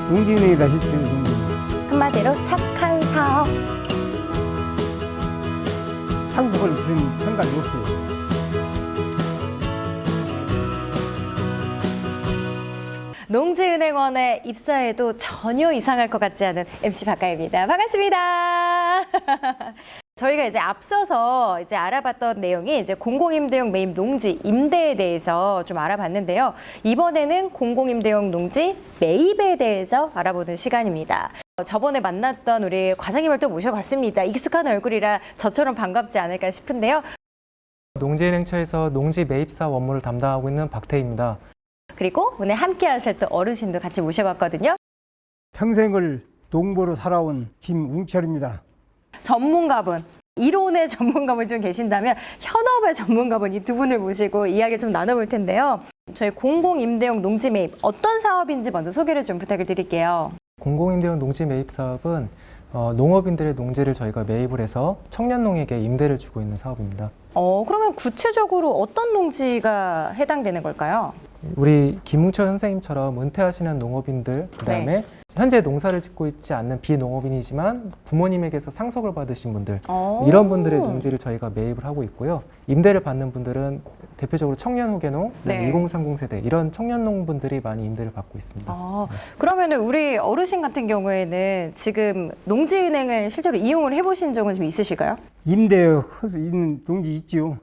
농지은행에다 했어요. 농지. 한마디로 착한 사업. 상속을 그런 생각이 없어요. 농지은행원에 입사해도 전혀 이상할 것 같지 않은 MC 박가희입니다. 반갑습니다. 저희가 이제 앞서서 이제 알아봤던 내용이 이제 공공임대용 매입 농지 임대에 대해서 좀 알아봤는데요. 이번에는 공공임대용 농지 매입에 대해서 알아보는 시간입니다. 저번에 만났던 우리 과장님을 또 모셔봤습니다. 익숙한 얼굴이라 저처럼 반갑지 않을까 싶은데요. 농지은행처에서 농지 매입사 업무를 담당하고 있는 박태희입니다. 그리고 오늘 함께 하실 또 어르신도 같이 모셔봤거든요. 평생을 농부로 살아온 김웅철입니다. 전문가분, 이론의 전문가분 좀 계신다면 현업의 전문가분 이 두 분을 모시고 이야기 좀 나눠볼 텐데요. 저희 공공임대용 농지 매입 어떤 사업인지 먼저 소개를 좀 부탁을 드릴게요. 공공임대용 농지 매입 사업은 농업인들의 농지를 저희가 매입을 해서 청년농에게 임대를 주고 있는 사업입니다. 그러면 구체적으로 어떤 농지가 해당되는 걸까요? 우리 김웅철 선생님처럼 은퇴하시는 농업인들, 그다음에 현재 농사를 짓고 있지 않는 비농업인이지만 부모님에게서 상속을 받으신 분들, 이런 분들의 농지를 저희가 매입을 하고 있고요. 임대를 받는 분들은 대표적으로 청년호계농, 1030 세대 이런 청년농분들이 많이 임대를 받고 있습니다. 그러면 우리 어르신 같은 경우에는 지금 농지은행을 실제로 이용을 해보신 적은 좀 있으실까요? 임대에 있는 농지 있지요.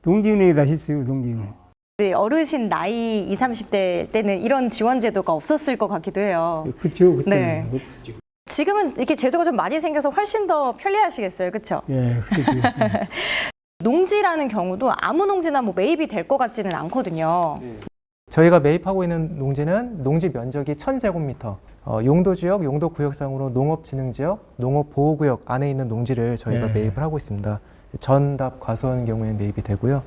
농지은행에다 했어요. 농지은행. 우리 어르신 나이 20, 30대 때는 이런 지원 제도가 없었을 것 같기도 해요. 그렇죠. 그때는 없었죠. 지금은 이렇게 제도가 좀 많이 생겨서 훨씬 더 편리하시겠어요, 그렇죠? 예, 그렇죠. 농지라는 경우도 아무 농지나 뭐 매입이 될 것 같지는 않거든요. 저희가 매입하고 있는 농지는 농지 면적이 1000제곱미터, 용도지역, 용도구역상으로 농업진흥지역, 농업보호구역 안에 있는 농지를 저희가 매입을 하고 있습니다. 전답, 과수원 경우에 매입이 되고요.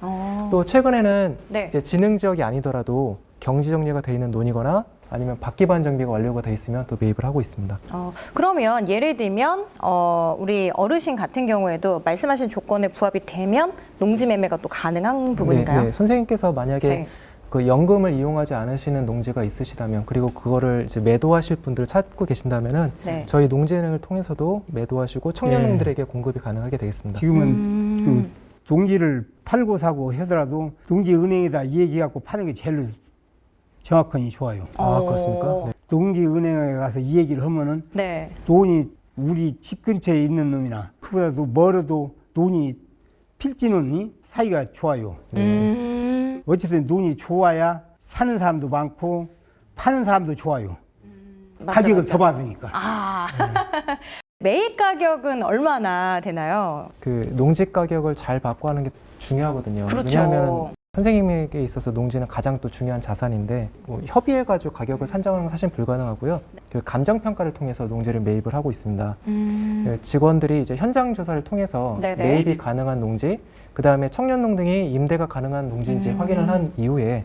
또 최근에는 이제 진흥지역이 아니더라도 경지정리가 돼 있는 논이거나 아니면 바퀴반 정비가 완료가 돼 있으면 또 매입을 하고 있습니다. 그러면 예를 들면 우리 어르신 같은 경우에도 말씀하신 조건에 부합이 되면 농지 매매가 또 가능한 부분인가요? 네, 선생님께서 만약에 그 연금을 이용하지 않으시는 농지가 있으시다면, 그리고 그거를 이제 매도하실 분들을 찾고 계신다면은 저희 농지은행을 통해서도 매도하시고 청년농들에게 공급이 가능하게 되겠습니다. 지금은 그 농지를 팔고 사고 하더라도 농지은행에다 얘기해갖고 파는 게 제일 정확하니 좋아요. 그렇습니까? 네. 농지은행에 가서 이 얘기를 하면은 논이 우리 집 근처에 있는 놈이나 그보다도 멀어도 논이 필지는 사이가 좋아요. 어쨌든 논이 좋아야 사는 사람도 많고 파는 사람도 좋아요. 가격을 더 받으니까. 매입 가격은 얼마나 되나요? 그 농지 가격을 잘 받고 하는 게 중요하거든요. 그렇죠. 왜냐하면 선생님에게 있어서 농지는 가장 또 중요한 자산인데 협의해가지고 가격을 산정하는 건 사실 불가능하고요. 그 감정평가를 통해서 농지를 매입을 하고 있습니다. 직원들이 이제 현장 조사를 통해서 매입이 가능한 농지, 그 다음에 청년농 등이 임대가 가능한 농지인지 확인을 한 이후에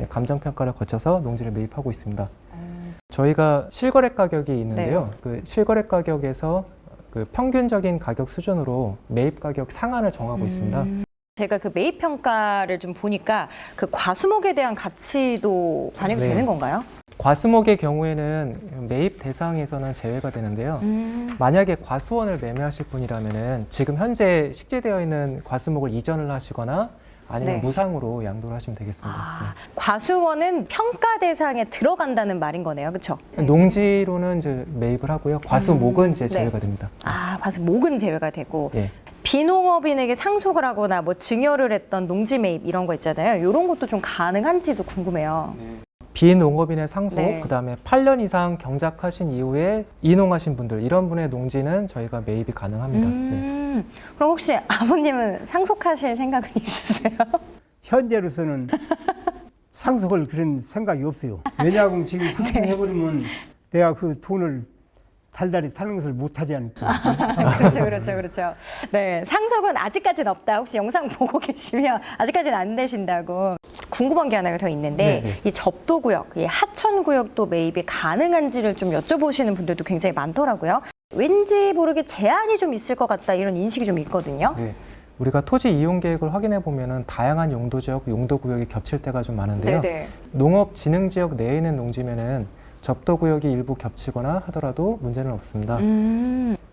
감정평가를 거쳐서 농지를 매입하고 있습니다. 저희가 실거래 가격이 있는데요. 그 실거래 가격에서 그 평균적인 가격 수준으로 매입 가격 상한을 정하고 있습니다. 제가 그 매입 평가를 좀 보니까 그 과수목에 대한 가치도 반영이 되는 건가요? 과수목의 경우에는 매입 대상에서는 제외가 되는데요. 만약에 과수원을 매매하실 분이라면은 지금 현재 식재되어 있는 과수목을 이전을 하시거나 아니면 무상으로 양도를 하시면 되겠습니다. 과수원은 평가 대상에 들어간다는 말인 거네요, 그렇죠? 농지로는 이제 매입을 하고요. 과수목은 이제 제외가 됩니다. 과수목은 제외가 되고. 비농업인에게 상속을 하거나 뭐 증여를 했던 농지 매입 이런 거 있잖아요. 이런 것도 좀 가능한지도 궁금해요. 비농업인의 상속, 그다음에 8년 이상 경작하신 이후에 이농하신 분들, 이런 분의 농지는 저희가 매입이 가능합니다. 그럼 혹시 아버님은 상속하실 생각은 있으세요? 현재로서는 상속을 그런 생각이 없어요. 왜냐하면 지금 상속해버리면 내가 그 돈을 달달이 타는 것을 못하지 않을까. 그렇죠. 네, 상속은 아직까지는 없다. 혹시 영상 보고 계시면 아직까지는 안 되신다고. 궁금한 게 하나 더 있는데 이 접도구역, 이 하천구역도 매입이 가능한지를 좀 여쭤보시는 분들도 굉장히 많더라고요. 왠지 모르게 제한이 좀 있을 것 같다 이런 인식이 좀 있거든요. 우리가 토지 이용 계획을 확인해 보면은 다양한 용도지역, 용도구역이 겹칠 때가 좀 많은데요. 농업 진흥 지역 내에 있는 농지면은 접도구역이 일부 겹치거나 하더라도 문제는 없습니다.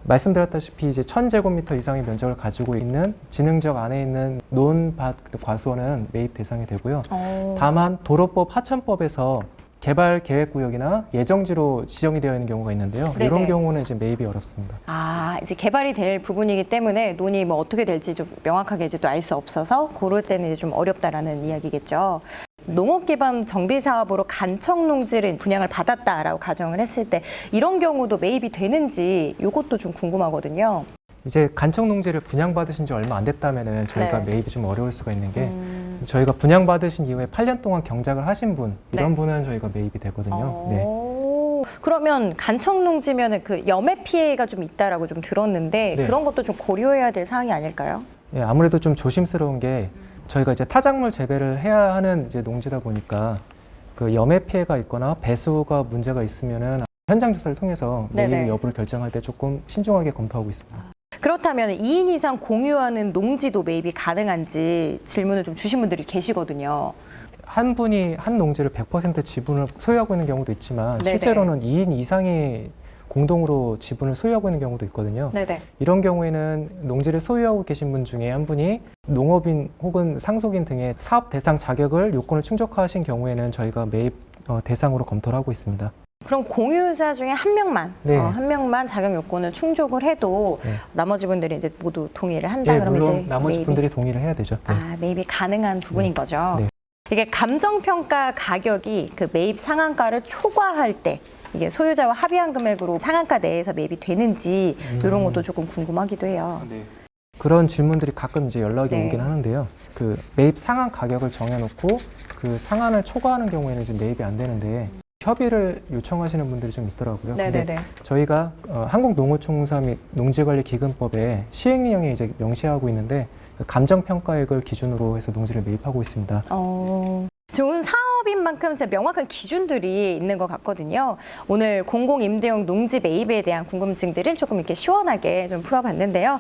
말씀드렸다시피 이제 1000제곱미터 이상의 면적을 가지고 있는 진흥지역 안에 있는 논밭 과수원은 매입 대상이 되고요. 다만 도로법 하천법에서 개발 계획구역이나 예정지로 지정이 되어 있는 경우가 있는데요. 네네. 이런 경우는 이제 매입이 어렵습니다. 이제 개발이 될 부분이기 때문에 논이 뭐 어떻게 될지 좀 명확하게 이제 또 알 수 없어서 그럴 때는 이제 좀 어렵다라는 이야기겠죠. 농업 기반 정비 사업으로 간척 농지를 분양을 받았다라고 가정을 했을 때 이런 경우도 매입이 되는지 이것도 좀 궁금하거든요. 이제 간척 농지를 분양받으신 지 얼마 안 됐다면은 저희가 네. 매입이 좀 어려울 수가 있는 게 저희가 분양받으신 이후에 8년 동안 경작을 하신 분 이런 네. 분은 저희가 매입이 되거든요. 네. 그러면 간척 농지면은 그 염해 피해가 좀 있다라고 좀 들었는데 네. 그런 것도 좀 고려해야 될 사항이 아닐까요? 예, 아무래도 좀 조심스러운 게 저희가 이제 타작물 재배를 해야 하는 이제 농지다 보니까 그 염해 피해가 있거나 배수가 문제가 있으면은 현장 조사를 통해서 매입 네네. 여부를 결정할 때 조금 신중하게 검토하고 있습니다. 그렇다면 2인 이상 공유하는 농지도 매입이 가능한지 질문을 좀 주신 분들이 계시거든요. 한 분이 한 농지를 100% 지분을 소유하고 있는 경우도 있지만 네네. 실제로는 2인 이상이 공동으로 지분을 소유하고 있는 경우도 있거든요. 네네. 이런 경우에는 농지를 소유하고 계신 분 중에 한 분이 농업인 혹은 상속인 등의 사업 대상 자격을 요건을 충족하신 경우에는 저희가 매입 대상으로 검토를 하고 있습니다. 그럼 공유자 중에 한 명만, 네. 한 명만 자격 요건을 충족을 해도 네. 나머지 분들이 이제 모두 동의를 한다. 예, 그러면 물론 이제 나머지 매입이, 분들이 동의를 해야 되죠. 네. 매입이 가능한 부분인 거죠. 네. 이게 감정평가 가격이 그 매입 상한가를 초과할 때 이게 소유자와 합의한 금액으로 상한가 내에서 매입이 되는지 이런 것도 조금 궁금하기도 해요. 그런 질문들이 가끔 이제 연락이 네. 오긴 하는데요. 그 매입 상한 가격을 정해놓고 그 상한을 초과하는 경우에는 이제 매입이 안 되는데 협의를 요청하시는 분들이 좀 있더라고요. 근데 네네네. 저희가 한국농어총사 및 농지관리기금법에 시행령에 이제 명시하고 있는데 그 감정평가액을 기준으로 해서 농지를 매입하고 있습니다. 좋은 사업인 만큼 진짜 명확한 기준들이 있는 것 같거든요. 오늘 공공임대용 농지 매입에 대한 궁금증들을 조금 이렇게 시원하게 좀 풀어봤는데요.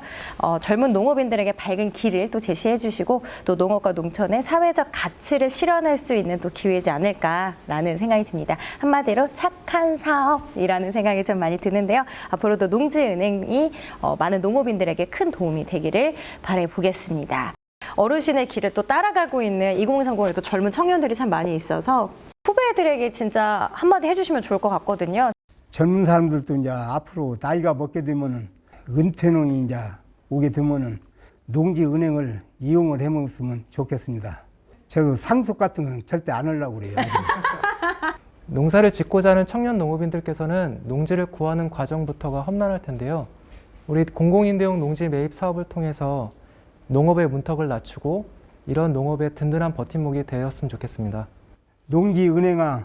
젊은 농업인들에게 밝은 길을 또 제시해 주시고 또 농업과 농촌의 사회적 가치를 실현할 수 있는 또 기회지 않을까라는 생각이 듭니다. 한마디로 착한 사업이라는 생각이 좀 많이 드는데요. 앞으로도 농지은행이 많은 농업인들에게 큰 도움이 되기를 바라보겠습니다. 어르신의 길을 또 따라가고 있는 2030에 또 젊은 청년들이 참 많이 있어서 후배들에게 진짜 한마디 해주시면 좋을 것 같거든요. 젊은 사람들도 이제 앞으로 나이가 먹게 되면은 은퇴농이 이제 오게 되면은 농지은행을 이용을 해먹으면 좋겠습니다. 저 상속 같은 건 절대 안 하려고 그래요. 농사를 짓고자 하는 청년 농업인들께서는 농지를 구하는 과정부터가 험난할 텐데요. 우리 공공임대용 농지 매입 사업을 통해서 농업의 문턱을 낮추고 이런 농업의 든든한 버팀목이 되었으면 좋겠습니다. 농지은행아,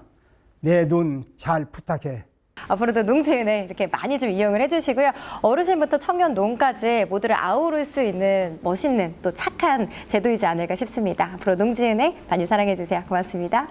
내 돈 잘 부탁해. 앞으로도 농지은행 이렇게 많이 좀 이용을 해주시고요. 어르신부터 청년 농까지 모두를 아우를 수 있는 멋있는 또 착한 제도이지 않을까 싶습니다. 앞으로 농지은행 많이 사랑해주세요. 고맙습니다.